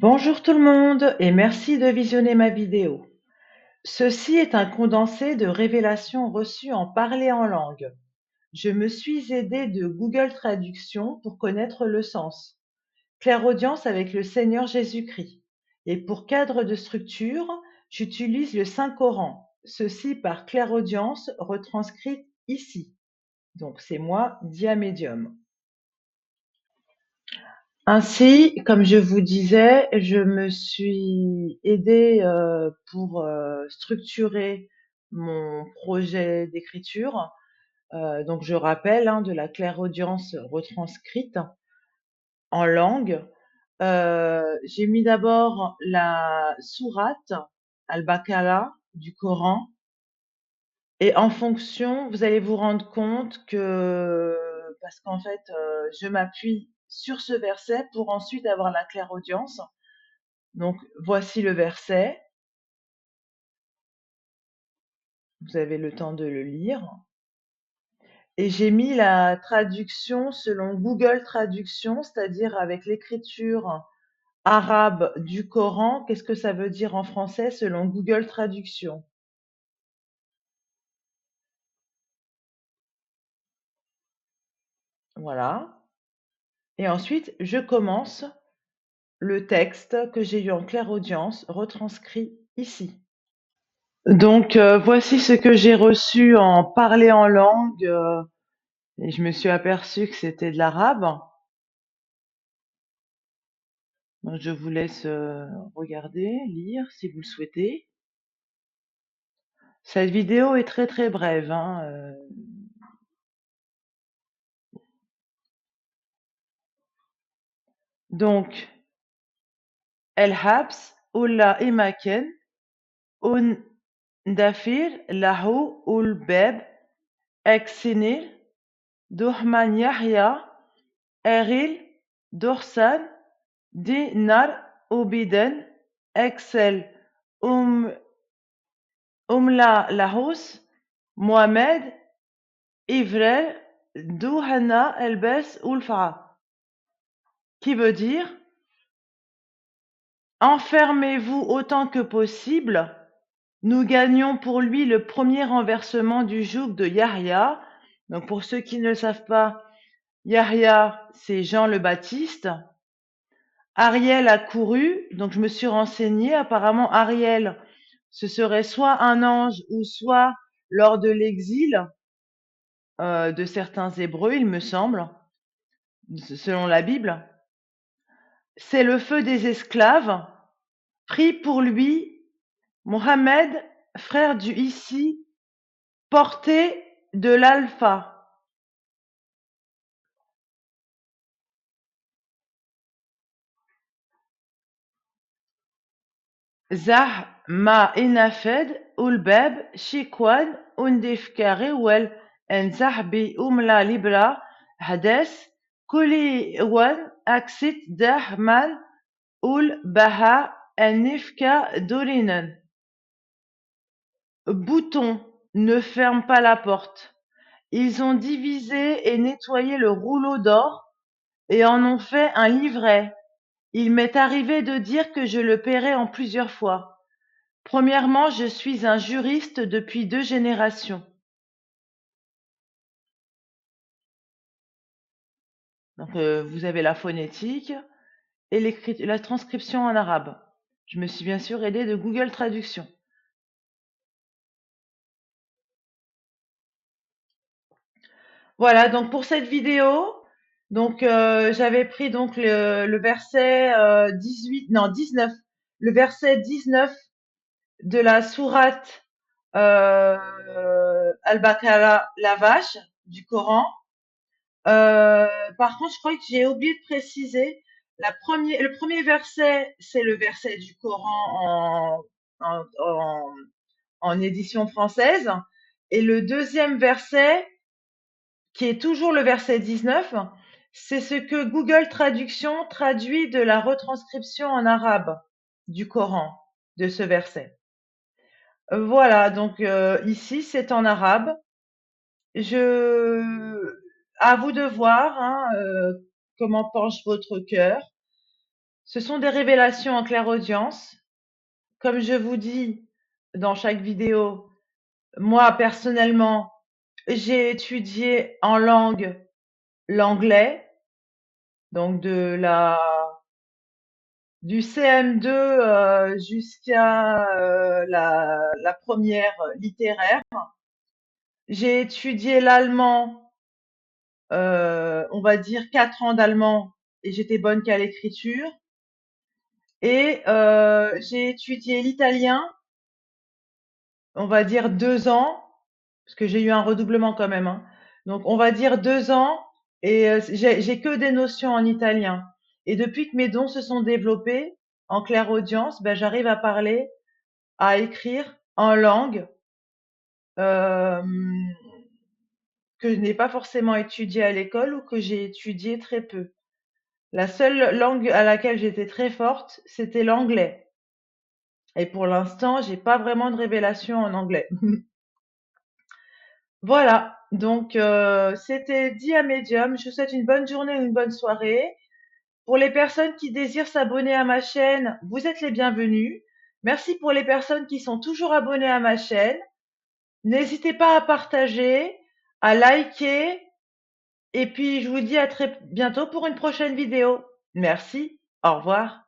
Bonjour tout le monde et merci de visionner ma vidéo. Ceci est un condensé de révélations reçues en parler en langue. Je me suis aidée de Google Traduction pour connaître le sens. Clairaudience avec le Seigneur Jésus-Christ. Et pour cadre de structure, j'utilise le Saint-Coran. Ceci par clairaudience retranscrite ici. Donc c'est moi, Dia Medium. Ainsi, comme je vous disais, je me suis aidée pour structurer mon projet d'écriture. Donc, je rappelle de la clairaudience retranscrite en langue. J'ai mis d'abord la sourate Al-Baqarah du Coran. Et en fonction, vous allez vous rendre compte que, parce qu'en fait, je m'appuie sur ce verset pour ensuite avoir la clairaudience. Donc, voici le verset. Vous avez le temps de le lire. Et j'ai mis la traduction selon Google Traduction, c'est-à-dire avec l'écriture arabe du Coran. Qu'est-ce que ça veut dire en français selon Google Traduction? Voilà. Et ensuite, je commence le texte que j'ai eu en clairaudience retranscrit ici. Donc, voici ce que j'ai reçu en parler en langue, et je me suis aperçue que c'était de l'arabe. Donc, je vous laisse regarder, lire si vous le souhaitez. Cette vidéo est très très brève, hein, Donc, El Habs ulla imaken un dafir lahu ul beb eksinir duhman Yahya eril dorsan dinar ubiden excel um umla lahus Mohamed Ivrel Douhana Elbes Ulfa, qui veut dire enfermez-vous autant que possible. Nous gagnons pour lui le premier renversement du joug de Yahya. Donc pour ceux qui ne le savent pas, Yahya, c'est Jean le Baptiste. Ariel a couru, donc je me suis renseignée. Apparemment, Ariel, ce serait soit un ange ou soit lors de l'exil de certains Hébreux, il me semble, selon la Bible. C'est le feu des esclaves. Prie pour lui, Mohammed, frère du Ici, porté de l'Alpha. Zah ma inafed ulbeb shikwan undifkari wel en zahbi umla libra hades kuli wan aksit dahman ul baha en nifka dorinen. Bouton, ne ferme pas la porte. Ils ont divisé et nettoyé le rouleau d'or et en ont fait un livret. Il m'est arrivé de dire que je le paierai en plusieurs fois. Premièrement, je suis un juriste depuis 2 générations. Donc, vous avez la phonétique et la transcription en arabe. Je me suis bien sûr aidée de Google Traduction. Voilà, donc pour cette vidéo, donc j'avais pris donc le verset 18, non 19, le verset 19 de la sourate Al-Baqarah, la vache du Coran. Par contre, je crois que j'ai oublié de préciser, le premier verset, c'est le verset du Coran en, en, en édition française. Et le deuxième verset, qui est toujours le verset 19, c'est ce que Google Traduction traduit de la retranscription en arabe du Coran, de ce verset. Voilà, donc ici c'est en arabe. À vous de voir comment penche votre cœur. Ce sont des révélations en clairaudience. Comme je vous dis dans chaque vidéo, moi personnellement, j'ai étudié en langue l'anglais, donc du CM2 jusqu'à la première littéraire. J'ai étudié l'allemand, on va dire 4 ans d'allemand et j'étais bonne qu'à l'écriture. Et j'ai étudié l'italien, on va dire 2 ans, parce que j'ai eu un redoublement quand même, hein. Donc on va dire 2 ans, et j'ai que des notions en italien. Et depuis que mes dons se sont développés en clairaudience, ben, j'arrive à parler, à écrire en langue euh, que je n'ai pas forcément étudiée à l'école ou que j'ai étudiée très peu. La seule langue à laquelle j'étais très forte, c'était l'anglais. Et pour l'instant, j'ai pas vraiment de révélation en anglais. Voilà, donc c'était Dia Medium. Je vous souhaite une bonne journée ou une bonne soirée. Pour les personnes qui désirent s'abonner à ma chaîne, vous êtes les bienvenus. Merci pour les personnes qui sont toujours abonnées à ma chaîne. N'hésitez pas à partager, à liker, et puis je vous dis à très bientôt pour une prochaine vidéo. Merci, au revoir.